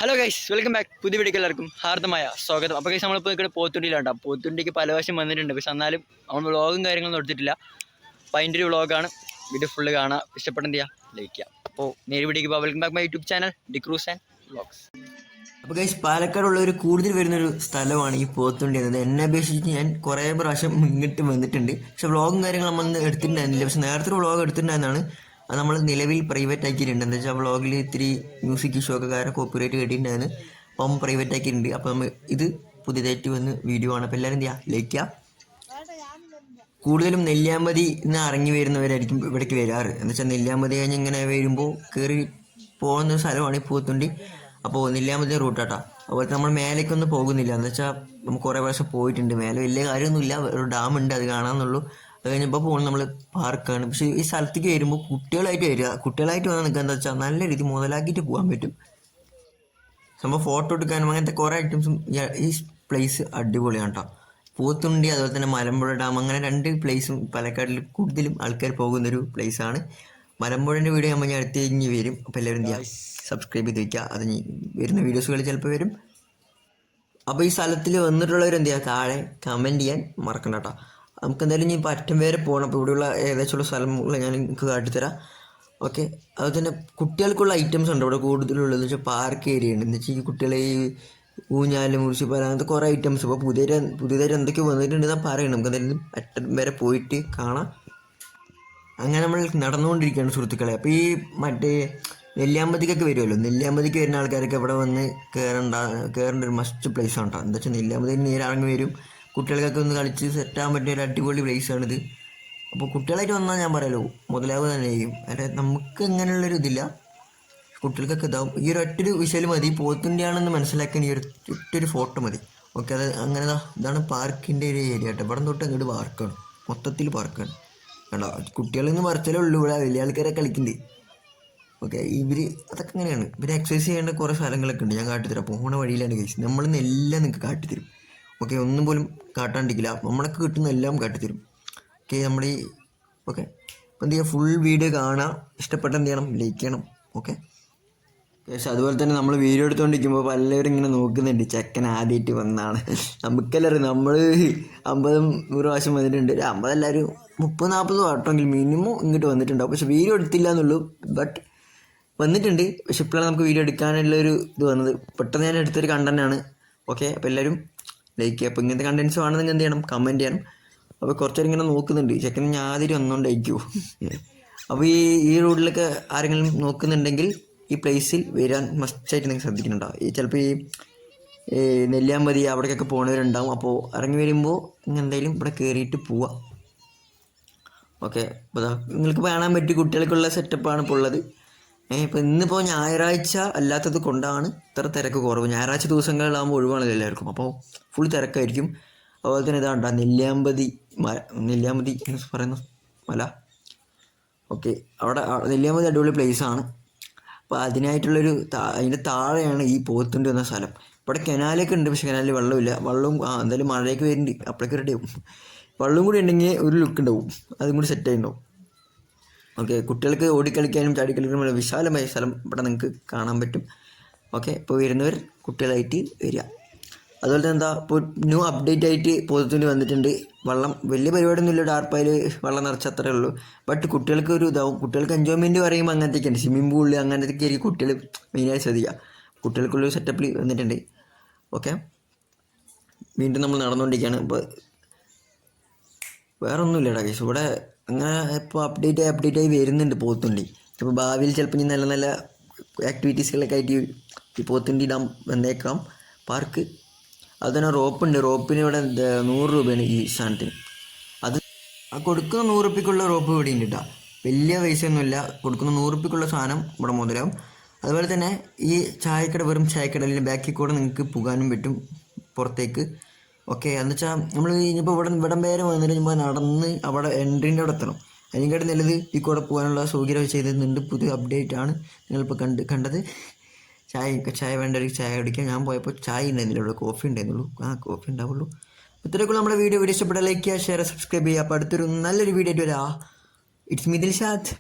Hello guys, welcome back. പുതിയ വീഡിയോക്ക് എല്ലാവർക്കും ഹാർദമായ സ്വാഗതം. അപ്പോൾ ഗൈസ് നമ്മളിപ്പോൾ ഇവിടെ പോത്തുണ്ടിയിലാണ്ടാം. പോത്തുണ്ടിക്ക് പല വശം വന്നിട്ടുണ്ട്, പക്ഷെ എന്നാലും നമ്മൾ വ്ളോഗും കാര്യങ്ങളൊന്നും എടുത്തിട്ടില്ല. അപ്പോൾ അതിൻ്റെ ഒരു വ്ളോഗാണ്. വീഡിയോ ഫുള്ള് കാണാം. ഇഷ്ടപ്പെട്ട എന്ത് ചെയ്യുക, ലൈക്ക് ചെയ്യാം. അപ്പോൾ നേരെ വീഡിയോക്ക് പോകാം. Welcome back my YouTube channel D'Cruz and vlogs. അപ്പോൾ ഗൈസ്, പാലക്കാടുള്ളവർ കൂടുതൽ വരുന്നൊരു സ്ഥലമാണ് ഈ പോത്തുണ്ടി എന്നത്. എന്നെ അപേക്ഷിച്ച് ഞാൻ കുറേ പ്രാവശ്യം ഇങ്ങോട്ട് വന്നിട്ടുണ്ട്, പക്ഷെ വ്ളോഗും കാര്യങ്ങളും നമ്മൾ എടുത്തിട്ടുണ്ടായിരുന്നില്ല. പക്ഷെ നേരത്തെ വ്ളോഗ് എടുത്തിട്ടുണ്ടായിരുന്നതാണ്. അത് നമ്മൾ നിലവിൽ പ്രൈവറ്റ് ആക്കിയിട്ടുണ്ട്. എന്താ വെച്ചാൽ വ്ളോഗിൽ ഇത്തിരി മ്യൂസിക് ഇഷ്യൂ ഒക്കെ കാരണം കോപ്പിറൈറ്റ് കേട്ടിട്ടുണ്ടായിരുന്നു. അപ്പം പ്രൈവറ്റ് ആക്കിയിട്ടുണ്ട്. അപ്പോൾ നമ്മൾ ഇത് പുതിയതായിട്ട് വന്ന് വീഡിയോ ആണ്. അപ്പോൾ എല്ലാവരും എന്ത് ചെയ്യുക, ലൈക്ക് ചെയ്യുക. കൂടുതലും നെല്ലിയാമ്പതി നിന്ന് ഇറങ്ങി വരുന്നവരായിരിക്കും ഇവിടേക്ക് വരാറ്. എന്ന് വെച്ചാൽ നെല്ലിയാമ്പതി കഴിഞ്ഞ് ഇങ്ങനെ വരുമ്പോൾ കയറി പോകുന്ന സ്ഥലമാണ് ഈ പോത്തുണ്ടി. അപ്പോൾ നെല്ലിയാമ്പതി റൂട്ടാട്ടാ. അതുപോലെ നമ്മൾ മേലേക്കൊന്നും പോകുന്നില്ല. എന്ന് വെച്ചാൽ നമുക്ക് കുറേ പ്രാവശ്യം പോയിട്ടുണ്ട്. മേലെ വലിയ കാര്യമൊന്നുമില്ല, ഒരു ഡാമുണ്ട്, അത് കാണാമെന്നുള്ളൂ. അത് കഴിഞ്ഞപ്പോൾ പോകുന്നത് നമ്മൾ പാർക്കാണ്. പക്ഷേ ഈ സ്ഥലത്തേക്ക് വരുമ്പോൾ കുട്ടികളായിട്ട് വരിക. കുട്ടികളായിട്ട് വന്നാൽ നിങ്ങൾക്ക് എന്താ വെച്ചാൽ നല്ല രീതി മുതലാക്കിയിട്ട് പോകാൻ പറ്റും. സംഭവം ഫോട്ടോ എടുക്കാനും അങ്ങനത്തെ കുറേ ഐറ്റംസും ഈ പ്ലേസ് അടിപൊളിയാണ് കേട്ടോ. പോത്തുണ്ടി അതുപോലെ തന്നെ മലമ്പുഴ ഡാം, അങ്ങനെ രണ്ട് പ്ലേസും പാലക്കാടിൽ കൂടുതലും ആൾക്കാർ പോകുന്നൊരു പ്ലേസാണ്. മലമ്പുഴൻ്റെ വീഡിയോ നമ്മൾ ഞാൻ അടുത്ത് കഴിഞ്ഞ് വരും. അപ്പോൾ എല്ലാവരും എന്ത് ചെയ്യുക, സബ്സ്ക്രൈബ് ചെയ്ത് വയ്ക്കുക. അത് വരുന്ന വീഡിയോസുകൾ ചിലപ്പോൾ വരും. അപ്പോൾ ഈ സ്ഥലത്തിൽ വന്നിട്ടുള്ളവർ എന്ത് ചെയ്യുക, താഴെ കമൻറ്റ് ചെയ്യാൻ മറക്കണ്ട കേട്ടോ. നമുക്ക് എന്തായാലും ഇനി പറ്റം വരെ പോകണം. അപ്പോൾ ഇവിടെയുള്ള ഏകദേശമുള്ള സ്ഥലമുള്ള ഞാൻ നിങ്ങൾക്ക് കാട്ടിത്തരാം. ഓക്കെ, അതുപോലെ തന്നെ കുട്ടികൾക്കുള്ള ഐറ്റംസ് ഉണ്ട് ഇവിടെ കൂടുതലുള്ളതെന്ന് വെച്ചാൽ പാർക്ക് ഏരിയ ഉണ്ട്. എന്ന് വെച്ചാൽ ഈ കുട്ടികളെ ഈ ഊഞ്ഞാല്, മുറിച്ചിപ്പാല, അങ്ങനത്തെ കുറേ ഐറ്റംസ് ഇപ്പോൾ പുതിയതായിട്ട് എന്തൊക്കെ വന്നിട്ടുണ്ടെന്നാണ് പറയുന്നത്. നമുക്ക് എന്തായാലും അറ്റം വരെ പോയിട്ട് കാണാം. അങ്ങനെ നമ്മൾ നടന്നുകൊണ്ടിരിക്കുകയാണ് സുഹൃത്തുക്കളെ. അപ്പോൾ ഈ മറ്റേ നെല്ലിയാമ്പതിക്കൊക്കെ വരുമല്ലോ, നെല്ലിയാമ്പതിക്ക് വരുന്ന ആൾക്കാരൊക്കെ ഇവിടെ വന്ന് കയറേണ്ട ഒരു മസ്റ്റ് പ്ലേസ് ആണ് കേട്ടോ. എന്താ വെച്ചാൽ നെല്ലിയാമ്പതി നേരിറങ്ങി വരും. കുട്ടികൾക്കൊക്കെ ഒന്ന് കളിച്ച് സെറ്റാകാൻ പറ്റിയ ഒരു അടിപൊളി പ്ലേസാണിത്. അപ്പോൾ കുട്ടികളായിട്ട് വന്നാൽ ഞാൻ പറയാലോ മുതലാവ് തന്നെ ചെയ്യും. അല്ലെ, നമുക്ക് അങ്ങനെയുള്ളൊരു ഇതില്ല, കുട്ടികൾക്കൊക്കെ ഇതാവും. ഈ ഒരു ഒറ്റൊരു വിഷയം മതി, പോത്തുണ്ടിയാണെന്ന് മനസ്സിലാക്കാൻ ഈ ഒറ്റൊരു ഫോട്ടോ മതി. ഓക്കെ, അത് അങ്ങനെ ഇതാണ് പാർക്കിൻ്റെ ഒരു ഏരിയ കേട്ടോ. ഇവിടെ തൊട്ട് അങ്ങോട്ട് പാർക്കാണ്, മൊത്തത്തിൽ പാർക്കാണ് കേട്ടോ. കുട്ടികളെന്ന് പറിച്ചാലേ ഉള്ളൂ, ഇവിടെ വലിയ ആൾക്കാരെ കളിക്കുന്നുണ്ട്. ഓക്കെ, അതൊക്കെ അങ്ങനെയാണ്. ഇവർ എക്സസൈസ് ചെയ്യേണ്ട കുറേ സ്ഥലങ്ങളൊക്കെ ഉണ്ട്. ഞാൻ കാട്ടിത്തരാം. പോകുന്ന വഴിയിലാണ് കഴിച്ചത്. നമ്മളിന്നെല്ലാം നിങ്ങൾക്ക് കാട്ടിത്തരും. ഓക്കെ, ഒന്നും പോലും കാട്ടാണ്ടിരിക്കില്ല, നമ്മളൊക്കെ കിട്ടുന്ന എല്ലാം കാട്ടിത്തരും. ഓക്കെ, നമ്മൾ ഓക്കെ, അപ്പോൾ എന്ത് ചെയ്യുക, ഫുൾ വീഡിയോ കാണുക. ഇഷ്ടപ്പെട്ട എന്ത് ചെയ്യണം, ലൈക്ക് ചെയ്യണം. ഓക്കെ, പക്ഷേ അതുപോലെ തന്നെ നമ്മൾ വീഡിയോ എടുത്തുകൊണ്ടിരിക്കുമ്പോൾ പലരും ഇങ്ങനെ നോക്കുന്നുണ്ട്. ചെക്കൻ ആദ്യമായിട്ട് വന്നതാണ്. നമുക്കെല്ലാവരും നമ്മൾ 50-100 പ്രാവശ്യം വന്നിട്ടുണ്ട്. ഒരു 50 എല്ലാവരും 30-40 വട്ടമെങ്കിൽ മിനിമം ഇങ്ങോട്ട് വന്നിട്ടുണ്ടാവും. പക്ഷെ വീഡിയോ എടുത്തില്ല എന്നുള്ളൂ, ബട്ട് വന്നിട്ടുണ്ട്. പക്ഷെ ഇപ്പോഴാണ് നമുക്ക് വീഡിയോ എടുക്കാനുള്ളൊരു ഇത് വന്നത്. പെട്ടെന്ന് ഞാൻ എടുത്തൊരു കണ്ടൻ്റാണ്. ഓക്കെ, അപ്പോൾ എല്ലാവരും ലൈക്ക് ചെയ്യുക. അപ്പോൾ ഇങ്ങനത്തെ കണ്ടൻറ്റ്സ് വേണമെങ്കിൽ എന്ത് ചെയ്യണം, കമൻറ്റ് ചെയ്യണം. അപ്പോൾ കുറച്ചേരം ഇങ്ങനെ നോക്കുന്നുണ്ട്. ചെക്കൻ ഞാൻ ആദ്യം ഒന്നുകൊണ്ടായിരിക്കുമോ. അപ്പോൾ ഈ റോഡിലൊക്കെ ആരെങ്കിലും നോക്കുന്നുണ്ടെങ്കിൽ ഈ പ്ലേസിൽ വരാൻ മസ്റ്റായിട്ട് നിങ്ങൾ ശ്രദ്ധിക്കുന്നുണ്ടാവും. ചിലപ്പോൾ ഈ നെല്ലിയാമ്പതി അവിടേക്കൊക്കെ പോകുന്നവരുണ്ടാവും. അപ്പോൾ ഇറങ്ങി വരുമ്പോൾ എന്തായാലും ഇവിടെ കയറിയിട്ട് പോവാം. ഓക്കെ, അപ്പോൾ നിങ്ങൾക്ക് കാണാൻ പറ്റും കുട്ടികൾക്കുള്ള സെറ്റപ്പാണ് ഇപ്പോൾ ഉള്ളത്. ഇപ്പോൾ ഇന്നിപ്പോൾ ഞായറാഴ്ച അല്ലാത്തത് കൊണ്ടാണ് ഇത്ര തിരക്ക് കുറവ്. ഞായറാഴ്ച ദിവസങ്ങളിലാകുമ്പോൾ ഒഴിവാണല്ലോ എല്ലാവർക്കും, അപ്പോൾ ഫുൾ തിരക്കായിരിക്കും. അതുപോലെ തന്നെ ഇതാണ്ടാ നെല്ലിയാമ്പതി എന്ന് പറയുന്ന മല. ഓക്കെ, അവിടെ നെല്ലിയാമ്പതി അടിപൊളി പ്ലേസാണ്. അപ്പോൾ അതിനായിട്ടുള്ളൊരു അതിൻ്റെ താഴെയാണ് ഈ പോത്തുണ്ടി എന്ന സ്ഥലം. ഇവിടെ കനാലൊക്കെ ഉണ്ട്, പക്ഷേ കനാലിൽ വെള്ളമില്ല. വെള്ളവും എന്തായാലും മഴയൊക്കെ വരുന്നുണ്ട്, അപ്പോഴേക്ക് റെഡി ആവും. വെള്ളം കൂടി ഉണ്ടെങ്കിൽ ഒരു ലുക്ക് ഉണ്ടാവും, അതും കൂടി സെറ്റായിട്ടുണ്ടാവും. ഓക്കെ, കുട്ടികൾക്ക് ഓടിക്കളിക്കാനും ചാടിക്കളിക്കാനും വിശാലമായ സ്ഥലം ഇവിടെ നിങ്ങൾക്ക് കാണാൻ പറ്റും. ഓക്കെ, ഇപ്പോൾ വരുന്നവർ കുട്ടികളായിട്ട് വരിക. അതുപോലെ തന്നെ ഇപ്പോൾ ന്യൂ അപ്ഡേറ്റ് ആയിട്ട് പോത്തുണ്ടി വന്നിട്ടുണ്ട്. വെള്ളം വലിയ പരിപാടിയൊന്നുമില്ല, ഡാർപ്പായിൽ വെള്ളം നിറച്ചത്രേ ഉള്ളൂ. ബട്ട് കുട്ടികൾക്ക് ഒരു ഇതാവും. കുട്ടികൾക്ക് എൻജോയ്മെൻറ്റ് പറയുമ്പോൾ അങ്ങനത്തെയൊക്കെയാണ്. സ്വിമ്മിംഗ് പൂളിൽ അങ്ങനത്തെയൊക്കെ ആയിരിക്കും കുട്ടികൾ മെയിനായി ശ്രദ്ധിക്കുക. കുട്ടികൾക്കുള്ളൊരു സെറ്റപ്പിൽ വന്നിട്ടുണ്ട്. ഓക്കെ, വീണ്ടും നമ്മൾ നടന്നുകൊണ്ടിരിക്കുകയാണ്. ഇപ്പോൾ വേറെ ഒന്നുമില്ലടാ കേസ്, ഇവിടെ അങ്ങനെ ഇപ്പോൾ അപ്ഡേറ്റ് ആയി വരുന്നുണ്ട് പോത്തുണ്ടി. ഇപ്പോൾ ഭാവിയിൽ ചിലപ്പോൾ ഇനി നല്ല നല്ല ആക്ടിവിറ്റീസുകളൊക്കെ ആയിട്ട് ഈ പോത്തുണ്ടി ഡാം വന്നേക്കാം പാർക്ക്. അതുതന്നെ റോപ്പുണ്ട്. റോപ്പിന് ഇവിടെ 100 രൂപയാണ് ഈ സാധനത്തിന്. അത് കൊടുക്കുന്ന 100 രൂപയ്ക്കുള്ള റോപ്പ് ഇവിടെ ഉണ്ട് കേട്ടോ. വലിയ പൈസയൊന്നുമില്ല, കൊടുക്കുന്ന 100 രൂപയ്ക്കുള്ള സാധനം ഇവിടെ മുതലാവും. അതുപോലെ തന്നെ ഈ ചായക്കട, വെറും ചായക്കട അല്ലെങ്കിൽ ബാക്കിൽ കൂടെ നിങ്ങൾക്ക് പോകാനും പറ്റും പുറത്തേക്ക്. ഓക്കെ, എന്ന് വെച്ചാൽ നമ്മൾ ഇനിയിപ്പോൾ ഇവിടം വരെ വന്നിട്ട് കഴിയുമ്പോൾ നടന്ന് അവിടെ എൻട്രീൻ്റെ അവിടെ എത്തണം. അതിനെക്കാട്ടും നല്ലത് ഈ കൂടെ പോകാനുള്ള സൗകര്യം ചെയ്തിട്ടുണ്ട്. പുതിയ അപ്ഡേറ്റ് ആണ് നിങ്ങളിപ്പോൾ കണ്ടത്. ചായ വേണ്ട ഒരു ചായ കുടിക്കാൻ ഞാൻ പോയപ്പോൾ ചായ ഉണ്ടായിരുന്നില്ല, ഇവിടെ കോഫി ഉണ്ടായിരുന്നുള്ളൂ. കോഫി ഉണ്ടാവുള്ളൂ. ഇത്രയൊക്കെ നമ്മുടെ വീഡിയോ ഇഷ്ടപ്പെട്ട ലൈക്ക് ചെയ്യുക, ഷെയർ, സബ്സ്ക്രൈബ് ചെയ്യുക. അപ്പോൾ അടുത്തൊരു നല്ലൊരു വീഡിയോ ആയിട്ട് വരാം. It's me Dilshad.